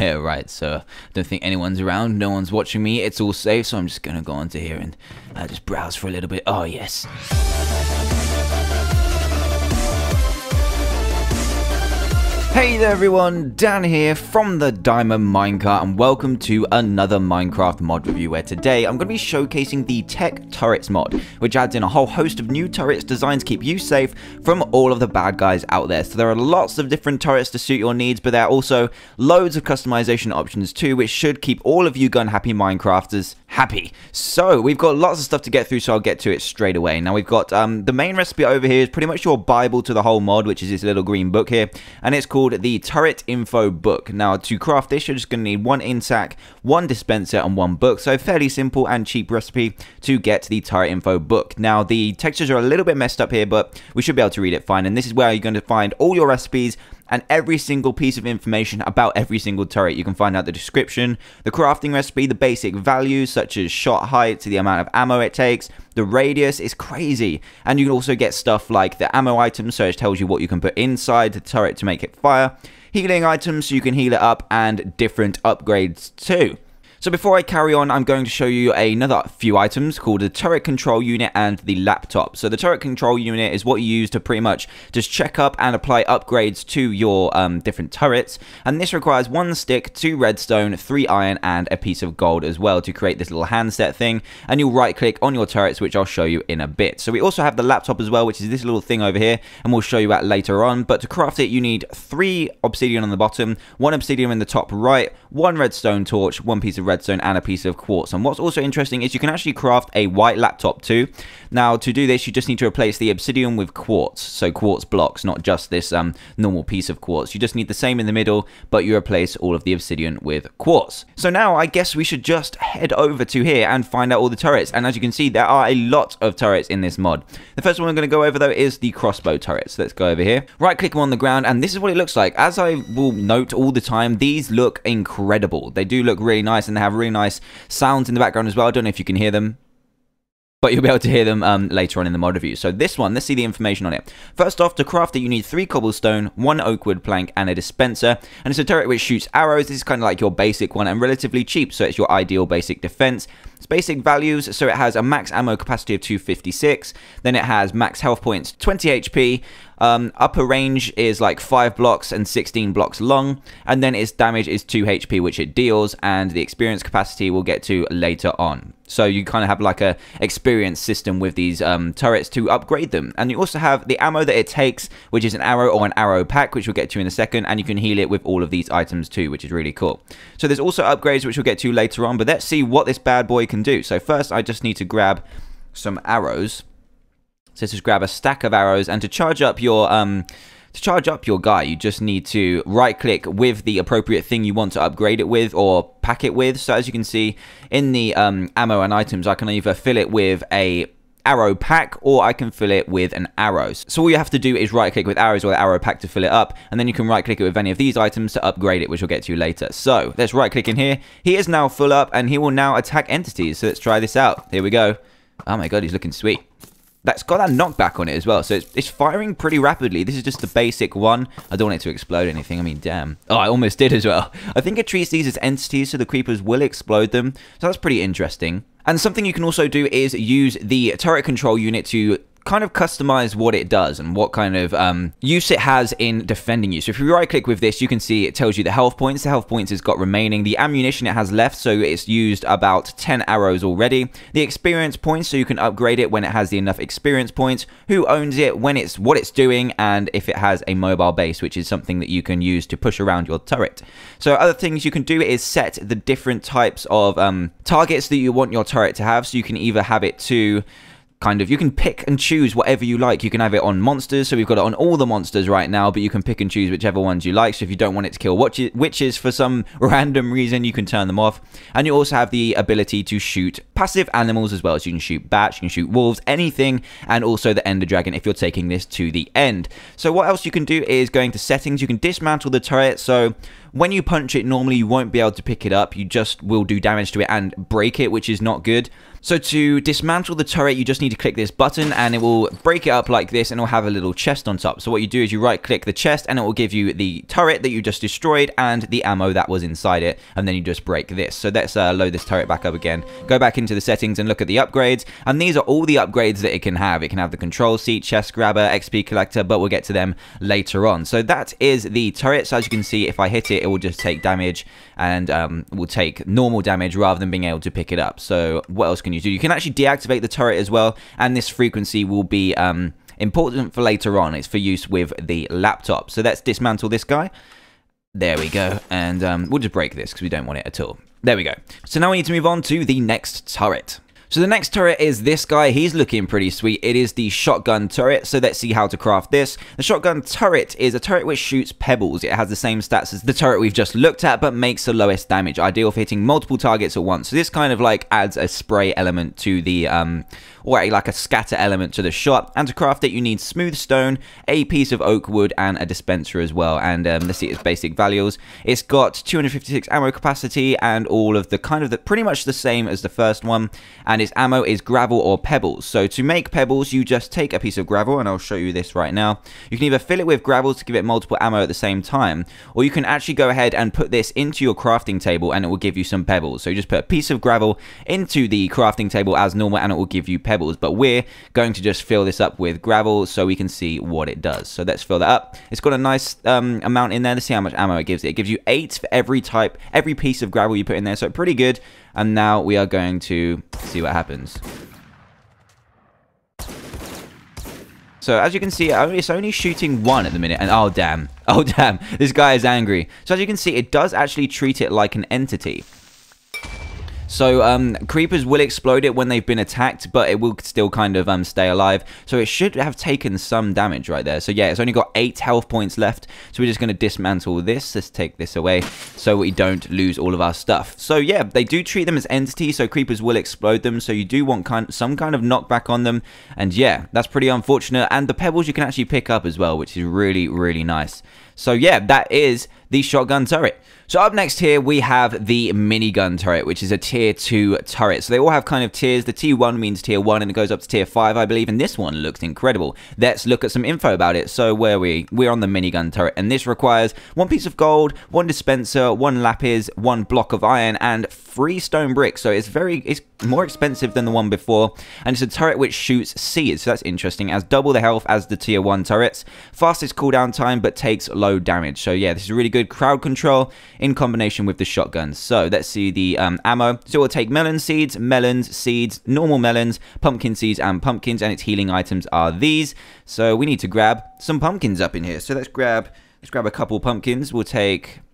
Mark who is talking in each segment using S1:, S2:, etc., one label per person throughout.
S1: Right, so I don't think anyone's around, no one's watching me, it's all safe, so I'm just gonna go onto here and just browse for a little bit. Oh, yes. Hey there everyone, Dan here from the Diamond Minecart, and welcome to another Minecraft mod review, where today I'm going to be showcasing the Tech Turrets mod, which adds in a whole host of new turrets designed to keep you safe from all of the bad guys out there. So there are lots of different turrets to suit your needs, but there are also loads of customization options too, which should keep all of you gun happy Minecrafters happy. So we've got lots of stuff to get through, so I'll get to it straight away. Now we've got the main recipe over here is pretty much your bible to the whole mod, which is this little green book here, and it's called the Turret Info Book. Now to craft this, you're just going to need one intac, one dispenser, and one book. So fairly simple and cheap recipe to get the Turret Info Book. Now the textures are a little bit messed up here, but we should be able to read it fine, and this is where you're going to find all your recipes and every single piece of information about every single turret. You can find out the description, the crafting recipe, the basic values such as shot height, the amount of ammo it takes, the radius is crazy. And you can also get stuff like the ammo items, so it tells you what you can put inside the turret to make it fire, healing items so you can heal it up, and different upgrades too. So before I carry on, I'm going to show you another few items called the turret control unit and the laptop. So the turret control unit is what you use to pretty much just check up and apply upgrades to your different turrets. And this requires 1 stick, 2 redstone, 3 iron, and a piece of gold as well to create this little handset thing. And you'll right click on your turrets, which I'll show you in a bit. So we also have the laptop as well, which is this little thing over here, and we'll show you that later on. But to craft it, you need 3 obsidian on the bottom, 1 obsidian in the top right, 1 redstone torch, 1 piece of redstone, and a piece of quartz. And what's also interesting is you can actually craft a white laptop too. Now to do this, you just need to replace the obsidian with quartz, so quartz blocks, not just this normal piece of quartz. You just need the same in the middle, but you replace all of the obsidian with quartz. So now I guess we should just head over to here and find out all the turrets. And as you can see, there are a lot of turrets in this mod. The first one I'm going to go over though is the crossbow turrets. Let's go over here, right click them on the ground, and this is what it looks like. As I will note all the time, these look incredible. They do look really nice, and they have really nice sounds in the background as well. I don't know if you can hear them, but you'll be able to hear them later on in the mod review. So this one, let's see the information on it. First off, to craft it, you need 3 cobblestone, 1 oak wood plank, and a dispenser. And it's a turret which shoots arrows. This is kind of like your basic one and relatively cheap, so it's your ideal basic defense. It's basic values, so it has a max ammo capacity of 256, then it has max health points 20 HP, upper range is like 5 blocks and 16 blocks long, and then its damage is 2 HP, which it deals, and the experience capacity we'll get to later on. So you kind of have like a experience system with these turrets to upgrade them. And you also have the ammo that it takes, which is an arrow or an arrow pack, which we'll get to in a second, and you can heal it with all of these items too, which is really cool. So there's also upgrades which we'll get to later on, but let's see what this bad boy can do. So first I just need to grab some arrows. So just grab a stack of arrows, and to charge up your guy, you just need to right click with the appropriate thing you want to upgrade it with or pack it with. So as you can see in the ammo and items, I can either fill it with a arrow pack or I can fill it with an arrows. So all you have to do is right click with arrows or the arrow pack to fill it up, and then you can right click it with any of these items to upgrade it, which we'll get to later. So let's right click in here. He is now full up and he will now attack entities. So let's try this out. Here we go. Oh my god, he's looking sweet. That's got that knockback on it as well, so it's firing pretty rapidly. This is just the basic one. I don't want it to explode anything. I mean, damn. Oh, I almost did as well. I think it treats these as entities, so the creepers will explode them. So that's pretty interesting. And something you can also do is use the turret control unit to kind of customize what it does and what kind of use it has in defending you. So if you right click with this, you can see it tells you the health points it's got remaining, the ammunition it has left, so it's used about 10 arrows already, the experience points, so you can upgrade it when it has the enough experience points, who owns it, when it's what it's doing, and if it has a mobile base, which is something that you can use to push around your turret. So other things you can do is set the different types of targets that you want your turret to have. So you can either have it to you can pick and choose whatever you like. You can have it on monsters, so we've got it on all the monsters right now, but you can pick and choose whichever ones you like. So if you don't want it to kill witches for some random reason, you can turn them off. And you also have the ability to shoot passive animals as well, so you can shoot bats, you can shoot wolves, anything, and also the ender dragon if you're taking this to the end. So what else you can do is going to settings, you can dismantle the turret. So When you punch it, normally you won't be able to pick it up. You just will do damage to it and break it, which is not good. So to dismantle the turret, you just need to click this button and it will break it up like this and it will have a little chest on top. So what you do is you right click the chest and it will give you the turret that you just destroyed and the ammo that was inside it, and then you just break this. So let's load this turret back up again. Go back into the settings and look at the upgrades, and these are all the upgrades that it can have. It can have the control seat, chest grabber, XP collector, but we'll get to them later on. So that is the turret. So as you can see, if I hit it, it will just take damage and will take normal damage rather than being able to pick it up. So what else can you do? You can actually deactivate the turret as well, and this frequency will be important for later on. It's for use with the laptop. So let's dismantle this guy. There we go, and we'll just break this because we don't want it at all. There we go. So now we need to move on to the next turret. So the next turret is this guy. He's looking pretty sweet. It is the shotgun turret. So let's see how to craft this. The shotgun turret is a turret which shoots pebbles. It has the same stats as the turret we've just looked at, but makes the lowest damage, ideal for hitting multiple targets at once. So this kind of like adds a spray element to the or like a scatter element to the shot. And to craft it, you need smooth stone, a piece of oak wood, and a dispenser as well. And let's see its basic values. It's got 256 ammo capacity and all of the pretty much the same as the first one. And its ammo is gravel or pebbles. So to make pebbles, you just take a piece of gravel, and I'll show you this right now. You can either fill it with gravel to give it multiple ammo at the same time, or you can actually go ahead and put this into your crafting table and it will give you some pebbles. So you just put a piece of gravel into the crafting table as normal and it will give you pebbles. But we're going to just fill this up with gravel so we can see what it does. So let's fill that up. It's got a nice amount in there. Let's see how much ammo it gives. It gives you 8 for every piece of gravel you put in there. So pretty good. And now we are going to see what happens. So as you can see, it's only shooting 1 at the minute. And oh damn, this guy is angry. So as you can see, it does actually treat it like an entity. So creepers will explode it when they've been attacked, but it will still kind of stay alive. So it should have taken some damage right there. So yeah, it's only got 8 health points left. So we're just going to dismantle this. Let's take this away so we don't lose all of our stuff. So yeah, they do treat them as entities, so creepers will explode them. So you do want some kind of knockback on them. And yeah, that's pretty unfortunate. And the pebbles you can actually pick up as well, which is really, really nice. So yeah, that is the shotgun turret. So up next here, we have the minigun turret, which is a tier 2 turret. So they all have kind of tiers. The T1 means tier 1, and it goes up to tier 5, I believe. And this one looks incredible. Let's look at some info about it. So where are we? We're on the minigun turret, and this requires 1 piece of gold, 1 dispenser, 1 lapis, 1 block of iron, and 3 stone bricks. So it's more expensive than the one before, and it's a turret which shoots seeds. So that's interesting. It has double the health as the tier 1 turrets, fastest cooldown time, but takes low damage. So yeah, this is really good crowd control in combination with the shotguns. So let's see the ammo. So it will take melon seeds, melons, seeds, normal melons, pumpkin seeds, and pumpkins, and its healing items are these. So we need to grab some pumpkins up in here. So let's grab a couple pumpkins. Let's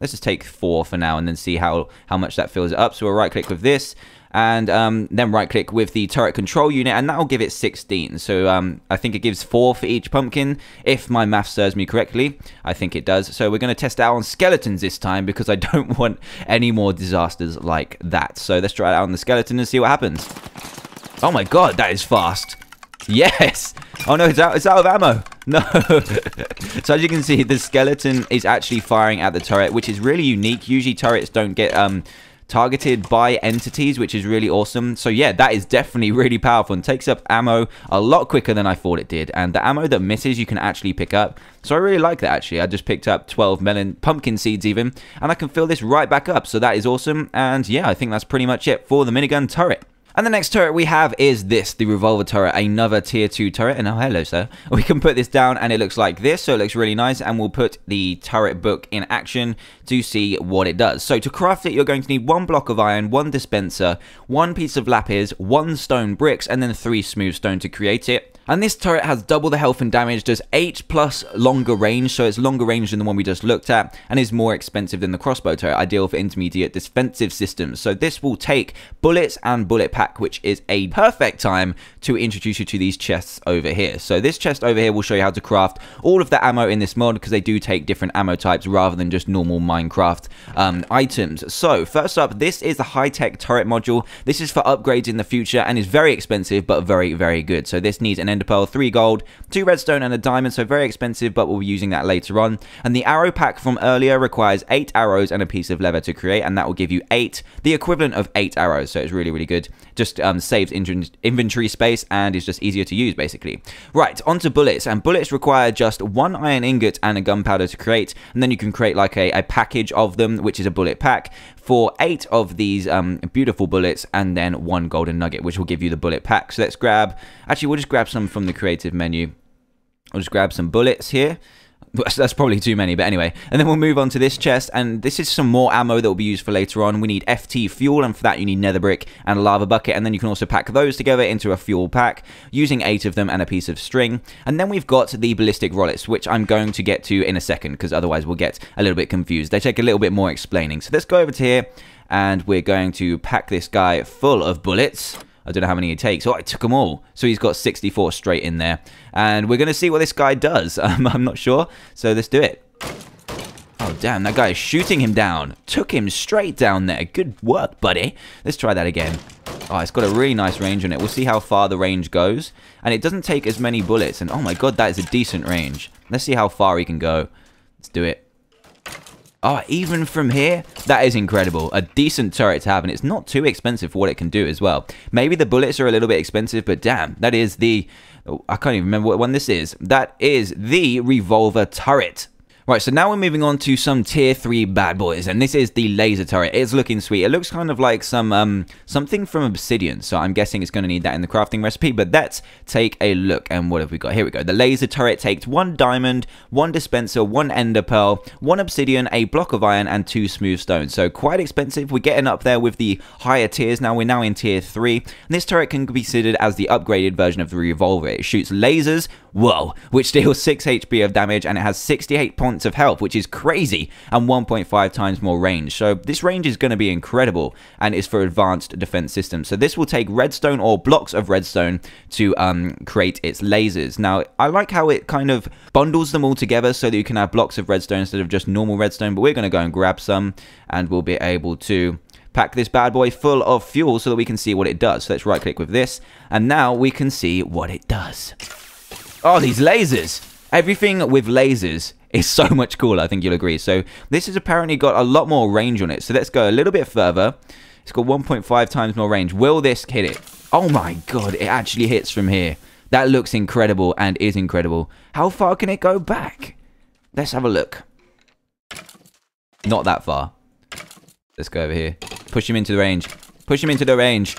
S1: just take 4 for now, and then see how much that fills it up. So we'll right click with this, and then right click with the turret control unit, and that will give it 16. So I think it gives 4 for each pumpkin, if my math serves me correctly. I think it does. So we're going to test it out on skeletons this time, because I don't want any more disasters like that. So let's try it out on the skeleton and see what happens. Oh my god, that is fast. Yes! Oh no, it's out of ammo. No. So as you can see, the skeleton is actually firing at the turret, which is really unique. Usually turrets don't get targeted by entities, which is really awesome. So yeah, that is definitely really powerful and takes up ammo a lot quicker than I thought it did. And the ammo that misses, you can actually pick up. So I really like that, actually. I just picked up 12 pumpkin seeds even, and I can fill this right back up. So that is awesome. And yeah, I think that's pretty much it for the minigun turret. And the next turret we have is this, the revolver turret, another tier 2 turret. And oh, hello, sir. We can put this down and it looks like this, so it looks really nice. And we'll put the turret book in action to see what it does. So to craft it, you're going to need 1 block of iron, 1 dispenser, 1 piece of lapis, 1 stone bricks, and then 3 smooth stone to create it. And this turret has double the health and damage, does 8+ longer range, so it's longer range than the one we just looked at, and is more expensive than the crossbow turret, ideal for intermediate defensive systems. So this will take bullets and bullet pack, which is a perfect time to introduce you to these chests over here. So this chest over here will show you how to craft all of the ammo in this mod, because they do take different ammo types rather than just normal Minecraft items. So first up, this is the high-tech turret module. This is for upgrades in the future and is very expensive, but very, very good. So this needs an ender pearl, 3 gold, 2 redstone, and a diamond, so very expensive, but we'll be using that later on. And the arrow pack from earlier requires 8 arrows and a piece of leather to create, and that will give you 8, the equivalent of 8 arrows, so it's really, really good. Just saves inventory space and is just easier to use, basically. Right, onto bullets, and bullets require just 1 iron ingot and a gunpowder to create, and then you can create like a package of them, which is a bullet pack, for 8 of these beautiful bullets, and then 1 golden nugget, which will give you the bullet pack. So let's grab, actually we'll just grab some from the creative menu. I'll just grab some bullets here. That's probably too many, but anyway. And then we'll move on to this chest, and this is some more ammo that will be used for later on. We need FT fuel, and for that you need nether brick and a lava bucket, and then you can also pack those together into a fuel pack, using 8 of them and a piece of string. And then we've got the ballistic rollets, which I'm going to get to in a second, because otherwise we'll get a little bit confused. They take a little bit more explaining. So let's go over to here, and we're going to pack this guy full of bullets. I don't know how many it takes. Oh, I took them all. So he's got 64 straight in there. And we're going to see what this guy does. I'm not sure. So let's do it. Oh, damn. That guy is shooting him down. Took him straight down there. Good work, buddy. Let's try that again. Oh, it's got a really nice range on it. We'll see how far the range goes. And it doesn't take as many bullets. And oh my god, that is a decent range. Let's see how far he can go. Let's do it. Oh, even from here, that is incredible. A decent turret to have, and it's not too expensive for what it can do as well. Maybe the bullets are a little bit expensive, but damn, that is the... Oh, I can't even remember what one this is. That is the revolver turret. Right, so now we're moving on to some tier 3 bad boys, and this is the laser turret. It's looking sweet. It looks kind of like some something from obsidian, so I'm guessing it's going to need that in the crafting recipe, but let's take a look. And what have we got? Here we go. The laser turret takes 1 diamond, 1 dispenser, 1 ender pearl, 1 obsidian, a block of iron, and 2 smooth stones. So quite expensive. We're getting up there with the higher tiers now. We're now in tier 3, and this turret can be considered as the upgraded version of the revolver. It shoots lasers, whoa, which deals 6 HP of damage, and it has 68 points of health, which is crazy, and 1.5 times more range. So this range is going to be incredible, and is for advanced defense systems. So this will take redstone or blocks of redstone to create its lasers. Now, I like how it kind of bundles them all together so that you can have blocks of redstone instead of just normal redstone, but we're going to go and grab some, and we'll be able to pack this bad boy full of fuel so that we can see what it does. So let's right click with this, and now we can see what it does. Oh, these lasers! Everything with lasers is so much cooler, I think you'll agree. So this has apparently got a lot more range on it. So let's go a little bit further. It's got 1.5 times more range. Will this hit it? Oh my god, it actually hits from here. That looks incredible and is incredible. How far can it go back? Let's have a look. Not that far. Let's go over here. Push him into the range. Push him into the range.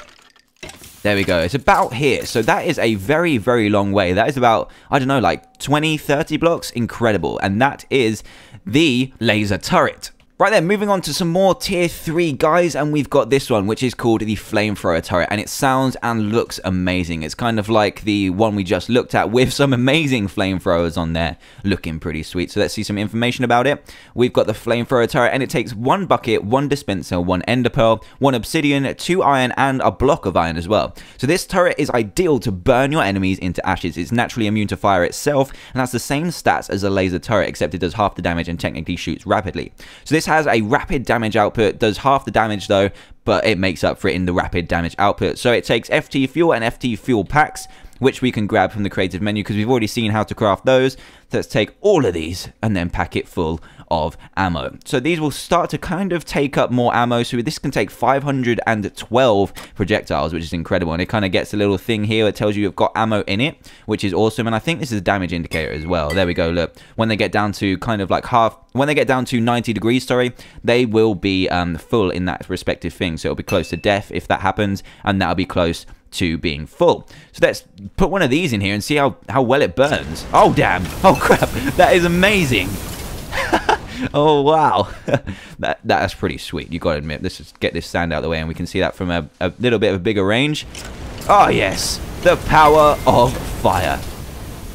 S1: There we go. It's about here. So that is a very, very long way. That is about, I don't know, like 20, 30 blocks. Incredible. And that is the laser turret. Right then, moving on to some more tier 3 guys, and we've got this one, which is called the flamethrower turret, and it sounds and looks amazing. It's kind of like the one we just looked at with some amazing flamethrowers on there, looking pretty sweet. So let's see some information about it. We've got the flamethrower turret, and it takes 1 bucket, 1 dispenser, 1 ender pearl, 1 obsidian, 2 iron, and a block of iron as well. So this turret is ideal to burn your enemies into ashes. It's naturally immune to fire itself, and has the same stats as a laser turret, except it does half the damage and technically shoots rapidly. So this has a rapid damage output, does half the damage though, but it makes up for it in the rapid damage output. So it takes FT fuel and FT fuel packs, which we can grab from the creative menu because we've already seen how to craft those. So let's take all of these and then pack it full of ammo. So these will start to kind of take up more ammo. So this can take 512 projectiles, which is incredible. And it kind of gets a little thing here that tells you you've got ammo in it, which is awesome. And I think this is a damage indicator as well. There we go. Look, when they get down to kind of like when they get down to 90 degrees, sorry, they will be full in that respective thing. So it'll be close to death if that happens, and that'll be close to being full. So let's put one of these in here and see how well it burns. Oh damn, oh crap, that is amazing. Oh wow. That's pretty sweet, you gotta admit. Let's just get this sand out of the way and we can see that from a little bit of a bigger range. Oh yes, the power of fire.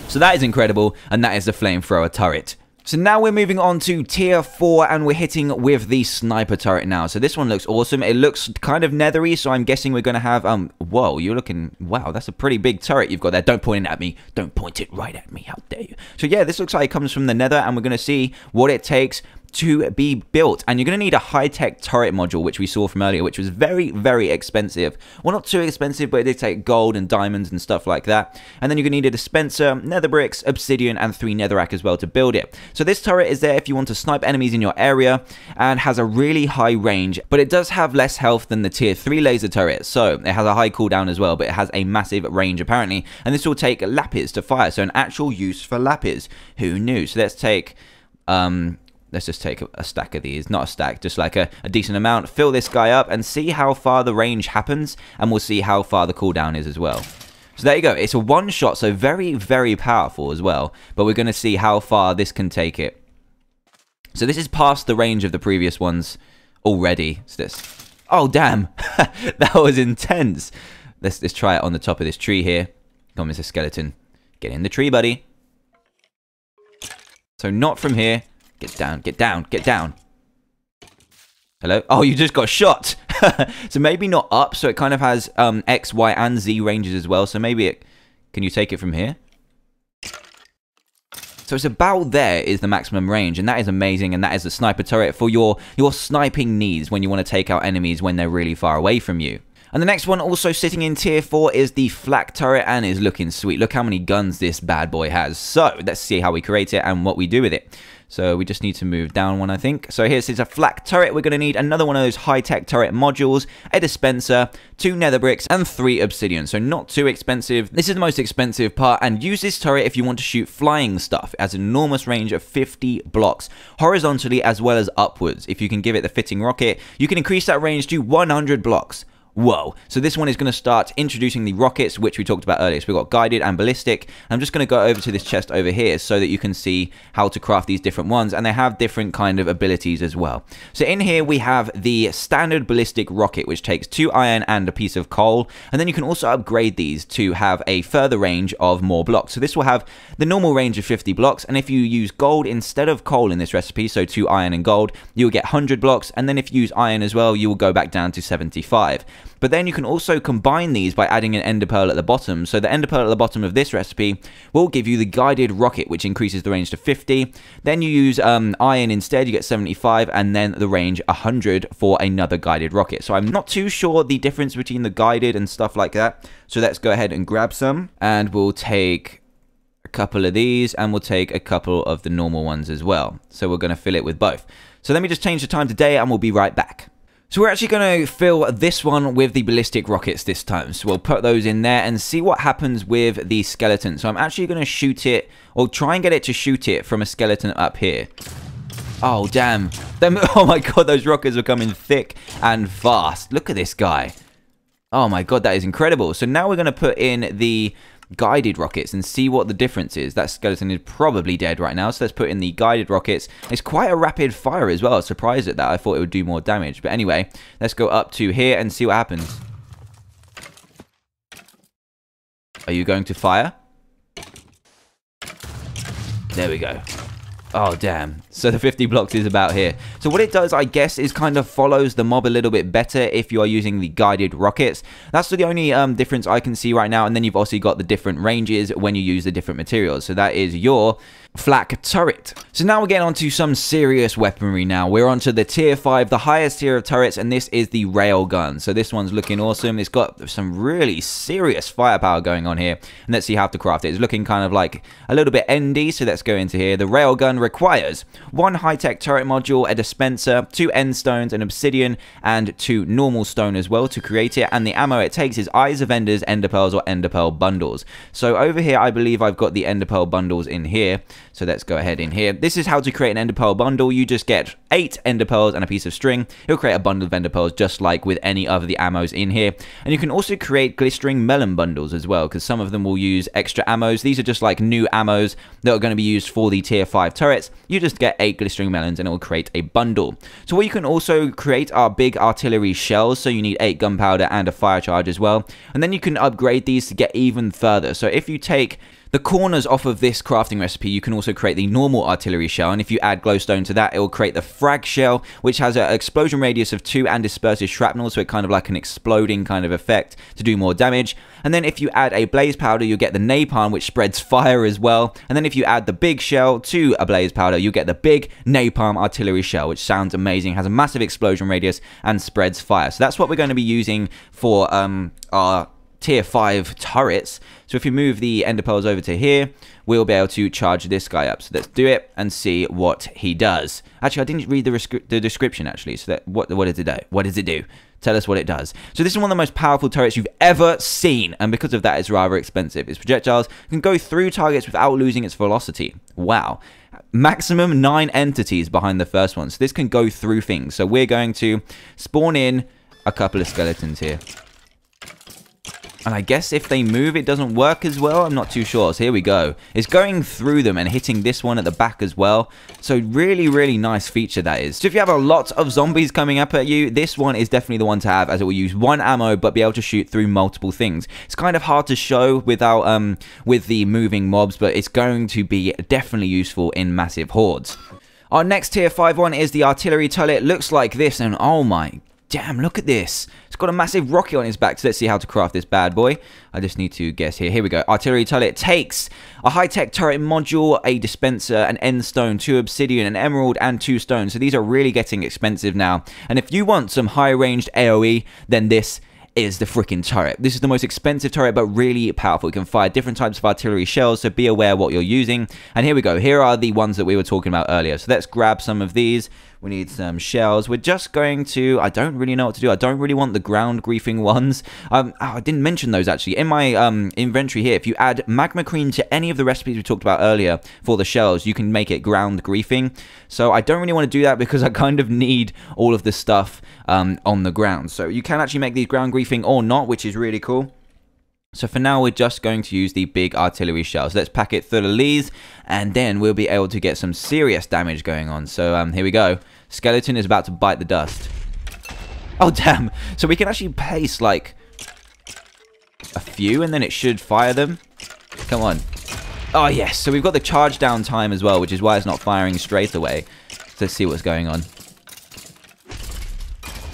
S1: So that is incredible, and that is the flamethrower turret. So now we're moving on to tier 4, and we're hitting with the sniper turret now. So this one looks awesome. It looks kind of nethery, so I'm guessing we're going to have, whoa, you're looking, wow, that's a pretty big turret you've got there. Don't point it at me. Don't point it right at me. How dare you? So yeah, this looks like it comes from the nether, and we're going to see what it takes to be built, and you're going to need a high-tech turret module, which we saw from earlier, which was very, very expensive. Well, not too expensive, but it did take gold and diamonds and stuff like that. And then you're going to need a dispenser, nether bricks, obsidian, and 3 netherrack as well to build it. So this turret is there if you want to snipe enemies in your area, and has a really high range, but it does have less health than the tier 3 laser turret. So it has a high cooldown as well, but it has a massive range apparently, and this will take lapis to fire, so an actual use for lapis. Who knew? So let's take let's just take a stack of these. Not a stack, just like a decent amount. Fill this guy up and see how far the range happens, and we'll see how far the cooldown is as well. So there you go. It's a one shot, so very, very powerful as well. But we're going to see how far this can take it. So this is past the range of the previous ones already. What's this? Oh, damn. That was intense. Let's try it on the top of this tree here. Come on, Mr. Skeleton. Get in the tree, buddy. So not from here. Get down, get down, get down. Hello? Oh, you just got shot. So maybe not up, so it kind of has X, Y, and Z ranges as well. So maybe it... Can you take it from here? So it's about there is the maximum range, and that is amazing, and that is the sniper turret for your sniping needs when you want to take out enemies when they're really far away from you. And the next one also sitting in tier 4 is the flak turret, and is looking sweet. Look how many guns this bad boy has. So let's see how we create it and what we do with it. So we just need to move down one, I think. So here's a flak turret. We're going to need another one of those high-tech turret modules, a dispenser, 2 nether bricks, and 3 obsidian. So not too expensive. This is the most expensive part, and use this turret if you want to shoot flying stuff. It has an enormous range of 50 blocks, horizontally as well as upwards. If you can give it the fitting rocket, you can increase that range to 100 blocks. Whoa. So this one is going to start introducing the rockets, which we talked about earlier. So we've got guided and ballistic. I'm just going to go over to this chest over here so that you can see how to craft these different ones, and they have different kind of abilities as well. So in here we have the standard ballistic rocket, which takes 2 iron and a piece of coal, and then you can also upgrade these to have a further range of more blocks. So this will have the normal range of 50 blocks, and if you use gold instead of coal in this recipe, so 2 iron and gold, you'll get 100 blocks, and then if you use iron as well, you will go back down to 75. But then you can also combine these by adding an ender pearl at the bottom. So the ender pearl at the bottom of this recipe will give you the guided rocket, which increases the range to 50. Then you use iron instead, you get 75, and then the range 100 for another guided rocket. So I'm not too sure the difference between the guided and stuff like that. So let's go ahead and grab some, and we'll take a couple of these, and we'll take a couple of the normal ones as well. So we're going to fill it with both. So let me just change the time to day, and we'll be right back. So we're actually going to fill this one with the ballistic rockets this time. So we'll put those in there and see what happens with the skeleton. So I'm actually going to shoot it, or try and get it to shoot it from a skeleton up here. Oh, damn. Oh my god, those rockets are coming thick and fast. Look at this guy. Oh my god, that is incredible. So now we're going to put in the guided rockets and see what the difference is. That skeleton is probably dead right now, so let's put in the guided rockets. It's quite a rapid fire as well. I was surprised at that. I thought it would do more damage, but anyway, let's go up to here and see what happens. Are you going to fire? There we go. Oh, damn. So the 50 blocks is about here. So what it does, I guess, is kind of follows the mob a little bit better if you are using the guided rockets. That's the only difference I can see right now. And then you've also got the different ranges when you use the different materials. So that is your flak turret. So now we're getting onto some serious weaponry now. We're onto the tier 5, the highest tier of turrets, and this is the rail gun. So this one's looking awesome. It's got some really serious firepower going on here. And let's see how to craft it. It's looking kind of like a little bit endy, so let's go into here. The rail gun requires 1 high-tech turret module, a dispenser, 2 end stones, an obsidian, and 2 normal stone as well to create it. And the ammo it takes is Eyes of Enders, Ender Pearls, or Ender Pearl bundles. So over here, I believe I've got the Ender Pearl bundles in here. So let's go ahead in here. This is how to create an Ender Pearl bundle. You just get 8 Ender Pearls and a piece of string. It'll create a bundle of Ender Pearls just like with any of the ammos in here. And you can also create glistering melon bundles as well, because some of them will use extra ammos. These are just like new ammos that are going to be used for the tier 5 turrets. You just get 8 glistering melons and it will create a bundle. So what you can also create are big artillery shells. So you need 8 gunpowder and a fire charge as well. And then you can upgrade these to get even further. So if you take The corners off of this crafting recipe, you can also create the normal artillery shell, and if you add glowstone to that, it will create the frag shell, which has an explosion radius of 2 and disperses shrapnel, so it kind of like an exploding kind of effect to do more damage. And then if you add a blaze powder, you'll get the napalm, which spreads fire as well. And then if you add the big shell to a blaze powder, you'll get the big napalm artillery shell, which sounds amazing, has a massive explosion radius and spreads fire. So that's what we're going to be using for our tier 5 turrets. So if you move the ender pearls over to here, we'll be able to charge this guy up. So let's do it and see what he does. Actually, I didn't read the description actually. So that what does it do? What does it do? Tell us what it does. So this is one of the most powerful turrets you've ever seen, and because of that, it's rather expensive. Its projectiles can go through targets without losing its velocity. Wow. Maximum 9 entities behind the first one. So this can go through things. So we're going to spawn in a couple of skeletons here. And I guess if they move, it doesn't work as well. I'm not too sure. So here we go. It's going through them and hitting this one at the back as well. So really, really nice feature that is. So if you have a lot of zombies coming up at you, this one is definitely the one to have, as it will use 1 ammo but be able to shoot through multiple things. It's kind of hard to show without with the moving mobs, but it's going to be definitely useful in massive hordes. Our next tier 5 one is the artillery turret. It looks like this, and oh my damn, look at this. It's got a massive rocket on its back, so let's see how to craft this bad boy. I just need to guess here. Here we go. Artillery turret takes a high-tech turret module, a dispenser, an end stone, 2 obsidian, an emerald, and 2 stones. So these are really getting expensive now. And if you want some high-ranged AoE, then this is the freaking turret. This is the most expensive turret, but really powerful. It can fire different types of artillery shells, so be aware what you're using. And here we go. Here are the ones that we were talking about earlier. So let's grab some of these. We need some shells. We're just going to... I don't really know what to do. I don't really want the ground griefing ones. I didn't mention those, actually. In my inventory here, if you add magma cream to any of the recipes we talked about earlier for the shells, you can make it ground griefing. So I don't really want to do that because I kind of need all of the stuff on the ground. So you can actually make these ground griefing or not, which is really cool. So for now, we're just going to use the big artillery shells. Let's pack it through the leaves, and then we'll be able to get some serious damage going on. So here we go. Skeleton is about to bite the dust. Oh, damn. So we can actually place, like, a few, and then it should fire them. Come on. Oh, yes. So we've got the charge down time as well, which is why it's not firing straight away. So let's see what's going on.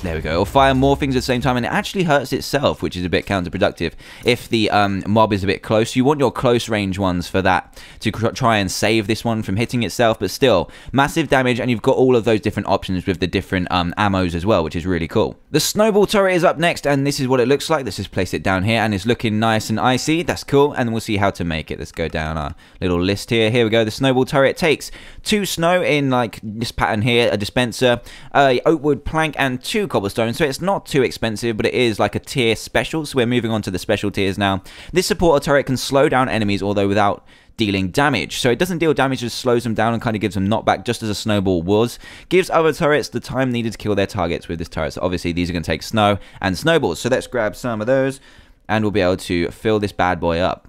S1: There we go. It'll fire more things at the same time, and it actually hurts itself, which is a bit counterproductive. If the mob is a bit close, you want your close range ones for that to try and save this one from hitting itself, but still, massive damage, and you've got all of those different options with the different ammos as well, which is really cool. The snowball turret is up next, and this is what it looks like. Let's just place it down here, and it's looking nice and icy. That's cool, and we'll see how to make it. Let's go down our little list here. Here we go. The snowball turret takes 2 snow in, like, this pattern here, a dispenser, a oak wood plank, and 2 cobblestone, so it's not too expensive, but it is like a tier special, so we're moving on to the special tiers now. This supporter turret can slow down enemies, although without dealing damage. So it doesn't deal damage, just slows them down and kind of gives them knockback, just as a snowball was. Gives other turrets the time needed to kill their targets with this turret. So obviously these are going to take snow and snowballs. So let's grab some of those, and we'll be able to fill this bad boy up.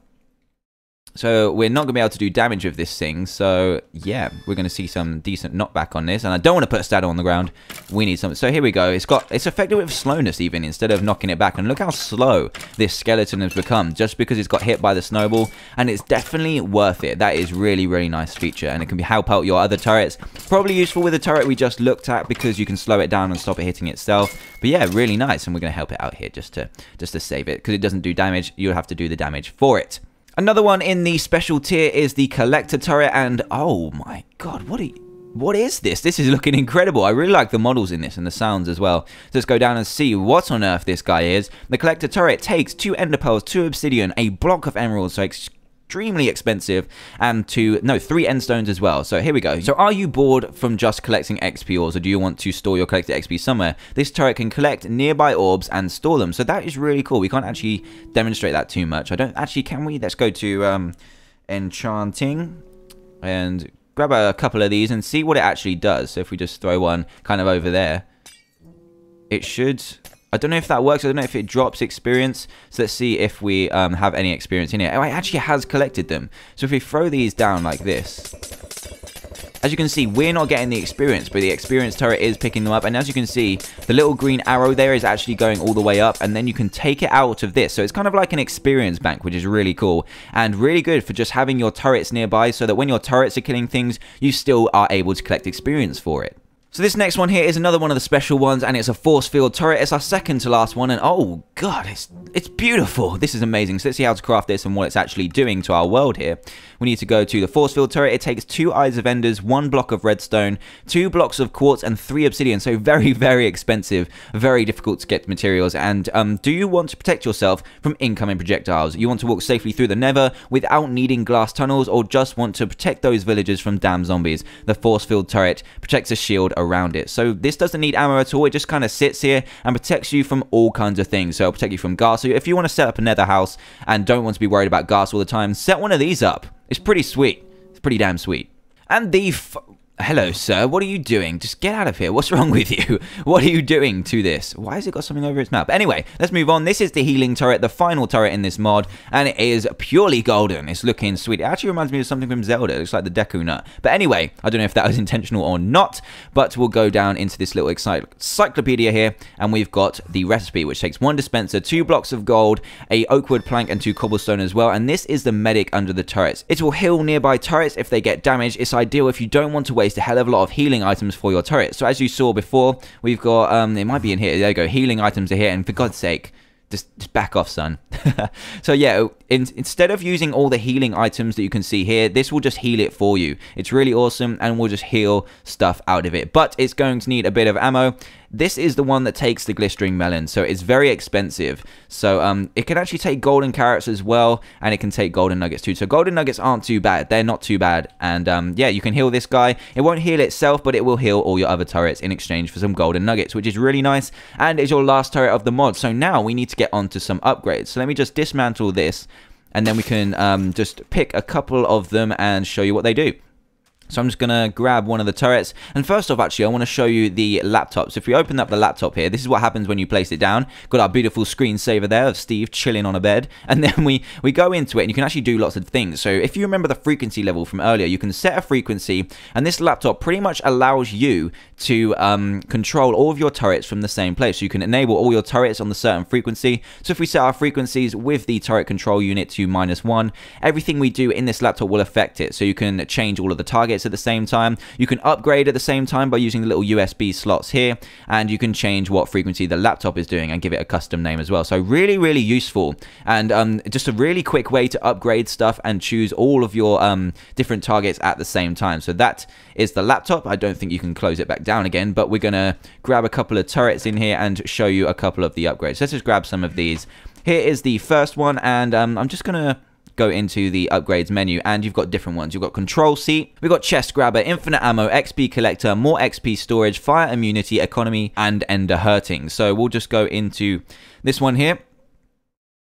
S1: So we're not going to be able to do damage with this thing, so yeah, we're going to see some decent knockback on this, and I don't want to put a stato on the ground. We need something. So here we go. It's affected with slowness even, instead of knocking it back, and look how slow this skeleton has become, just because it's got hit by the snowball, and it's definitely worth it. That is really, really nice feature, and it can help out your other turrets. Probably useful with the turret we just looked at, because you can slow it down and stop it hitting itself. But yeah, really nice, and we're going to help it out here just to save it, because it doesn't do damage. You'll have to do the damage for it. Another one in the special tier is the collector turret, and oh my god, what is this? This is looking incredible. I really like the models in this and the sounds as well. So let's go down and see what on earth this guy is. The collector turret takes 2 ender pearls, 2 obsidian, a block of emeralds, so extremely expensive, and 3 end stones as well. So here we go. So are you bored from just collecting XP ores, or do you want to store your collected XP somewhere? This turret can collect nearby orbs and store them. So that is really cool. We can't actually demonstrate that too much. I don't actually, can we? Let's go to enchanting and grab a couple of these and see what it actually does. So if we just throw one kind of over there, it should... I don't know if that works. I don't know if it drops experience. So let's see if we have any experience in here. Oh, it actually has collected them. So if we throw these down like this, as you can see, we're not getting the experience, but the experience turret is picking them up. And as you can see, the little green arrow there is actually going all the way up, and then you can take it out of this. So it's kind of like an experience bank, which is really cool and really good for just having your turrets nearby, so that when your turrets are killing things, you still are able to collect experience for it. So this next one here is another one of the special ones, and it's a force field turret. It's our second to last one, and oh god, it's beautiful. This is amazing. So let's see how to craft this and what it's actually doing to our world here. We need to go to the force field turret. It takes 2 Eyes of Enders, 1 block of redstone, 2 blocks of quartz, and 3 obsidian. So very, very expensive, very difficult to get materials. And do you want to protect yourself from incoming projectiles? You want to walk safely through the Nether without needing glass tunnels, or just want to protect those villagers from damn zombies? The force field turret protects a shield around it. So this doesn't need ammo at all. It just kind of sits here and protects you from all kinds of things. So it'll protect you from ghast. So if you want to set up a nether house and don't want to be worried about ghast all the time, set one of these up. It's pretty sweet. It's pretty damn sweet. And the hello, sir. What are you doing? Just get out of here. What's wrong with you? What are you doing to this? Why has it got something over its map? Anyway, let's move on. This is the healing turret, the final turret in this mod, and it is purely golden. It's looking sweet. It actually reminds me of something from Zelda. It looks like the Deku Nut. But anyway, I don't know if that was intentional or not, but we'll go down into this little encyclopedia here, and we've got the recipe, which takes 1 dispenser, 2 blocks of gold, a oakwood plank, and 2 cobblestone as well. And this is the medic under the turrets. It will heal nearby turrets if they get damaged. It's ideal if you don't want to waste a hell of a lot of healing items for your turret. So as you saw before, we've got it might be in here. There you go. Healing items are here, and for God's sake, just back off, son. So yeah, instead of using all the healing items that you can see here, this will just heal it for you. It's really awesome, and we'll just heal stuff out of it. But it's going to need a bit of ammo. This is the one that takes the glistering melon, so it's very expensive. So it can actually take golden carrots as well, and it can take golden nuggets too. So golden nuggets aren't too bad. They're not too bad. And yeah, you can heal this guy. It won't heal itself, but it will heal all your other turrets in exchange for some golden nuggets, which is really nice. And it's your last turret of the mod. So now we need to get on to some upgrades. So let me just dismantle this, and then we can just pick a couple of them and show you what they do. So I'm just going to grab one of the turrets. And first off, actually, I want to show you the laptop. So if we open up the laptop here, this is what happens when you place it down. Got our beautiful screensaver there of Steve chilling on a bed. And then we go into it, and you can actually do lots of things. So if you remember the frequency level from earlier, you can set a frequency, and this laptop pretty much allows you to control all of your turrets from the same place. So you can enable all your turrets on the certain frequency. So if we set our frequencies with the turret control unit to -1, everything we do in this laptop will affect it. So you can change all of the targets at the same time. You can upgrade at the same time by using the little USB slots here, and you can change what frequency the laptop is doing and give it a custom name as well. So really, really useful, and just a really quick way to upgrade stuff and choose all of your different targets at the same time. So that is the laptop. I don't think you can close it back down again, but we're gonna grab a couple of turrets in here and show you a couple of the upgrades. So let's just grab some of these. Here is the first one, and I'm just gonna go into the upgrades menu, and you've got different ones. You've got control seat, we've got chest grabber, infinite ammo, XP collector, more XP storage, fire immunity, economy, and ender hurting. So we'll just go into this one here,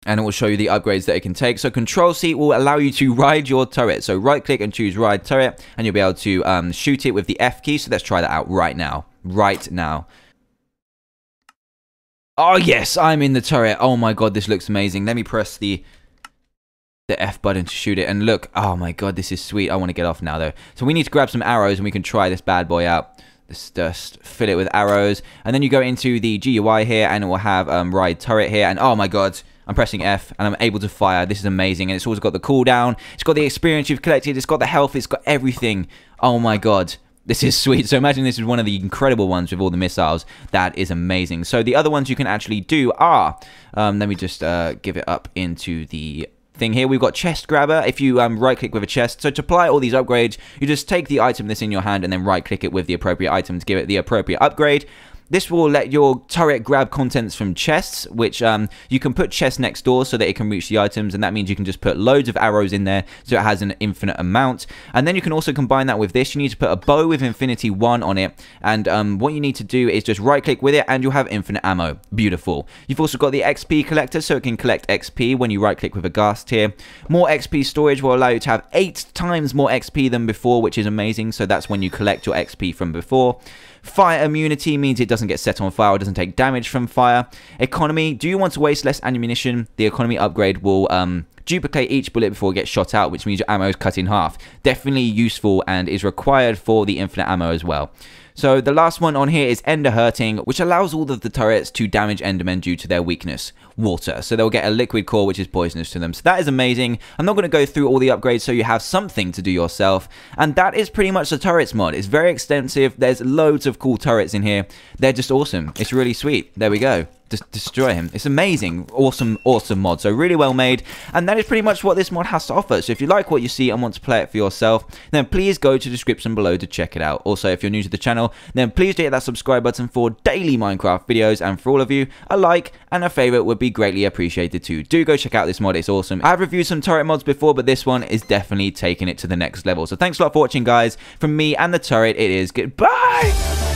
S1: and it will show you the upgrades that it can take. So control seat will allow you to ride your turret. So right click and choose ride turret, and you'll be able to shoot it with the F key. So let's try that out right now. Oh yes, I'm in the turret. Oh my god, this looks amazing. Let me press the F button to shoot it, and look, oh my god, this is sweet. I want to get off now though. So we need to grab some arrows, and we can try this bad boy out. Let's just fill it with arrows, and then you go into the GUI here, and it will have ride turret here, and oh my god, I'm pressing F, and I'm able to fire. This is amazing, and it's also got the cooldown, it's got the experience you've collected, it's got the health, it's got everything. Oh my god, this is sweet. So imagine this is one of the incredible ones with all the missiles. That is amazing. So the other ones you can actually do are, let me just give it up into the thing here. We've got chest grabber. If you right click with a chest, so to apply all these upgrades, you just take the item that's in your hand and then right click it with the appropriate item to give it the appropriate upgrade. This will let your turret grab contents from chests, which you can put chests next door so that it can reach the items, and that means you can just put loads of arrows in there so it has an infinite amount. And then you can also combine that with this. You need to put a bow with infinity 1 on it, and what you need to do is just right click with it and you'll have infinite ammo. Beautiful. You've also got the XP collector, so it can collect XP when you right click with a ghast here. More XP storage will allow you to have 8 times more XP than before, which is amazing. So that's when you collect your XP from before. Fire immunity means it doesn't get set on fire or doesn't take damage from fire. Economy, do you want to waste less ammunition? The economy upgrade will duplicate each bullet before it gets shot out, which means your ammo is cut in half. Definitely useful and is required for the infinite ammo as well. So the last one on here is Ender Hurting, which allows all of the turrets to damage Endermen due to their weakness, water. So they'll get a liquid core which is poisonous to them. So that is amazing. I'm not going to go through all the upgrades so you have something to do yourself. And that is pretty much the turrets mod. It's very extensive. There's loads of cool turrets in here. They're just awesome. It's really sweet. There we go. Just destroy him. It's amazing. Awesome mod. So really well made. And that is pretty much what this mod has to offer. So if you like what you see and want to play it for yourself, then please go to the description below to check it out. Also, if you're new to the channel, then please do hit that subscribe button for daily Minecraft videos. And for all of you, a like and a favorite would be greatly appreciated too. Do go check out this mod. It's awesome. I've reviewed some turret mods before, but this one is definitely taking it to the next level. So thanks a lot for watching, guys. From me and the turret, it is goodbye.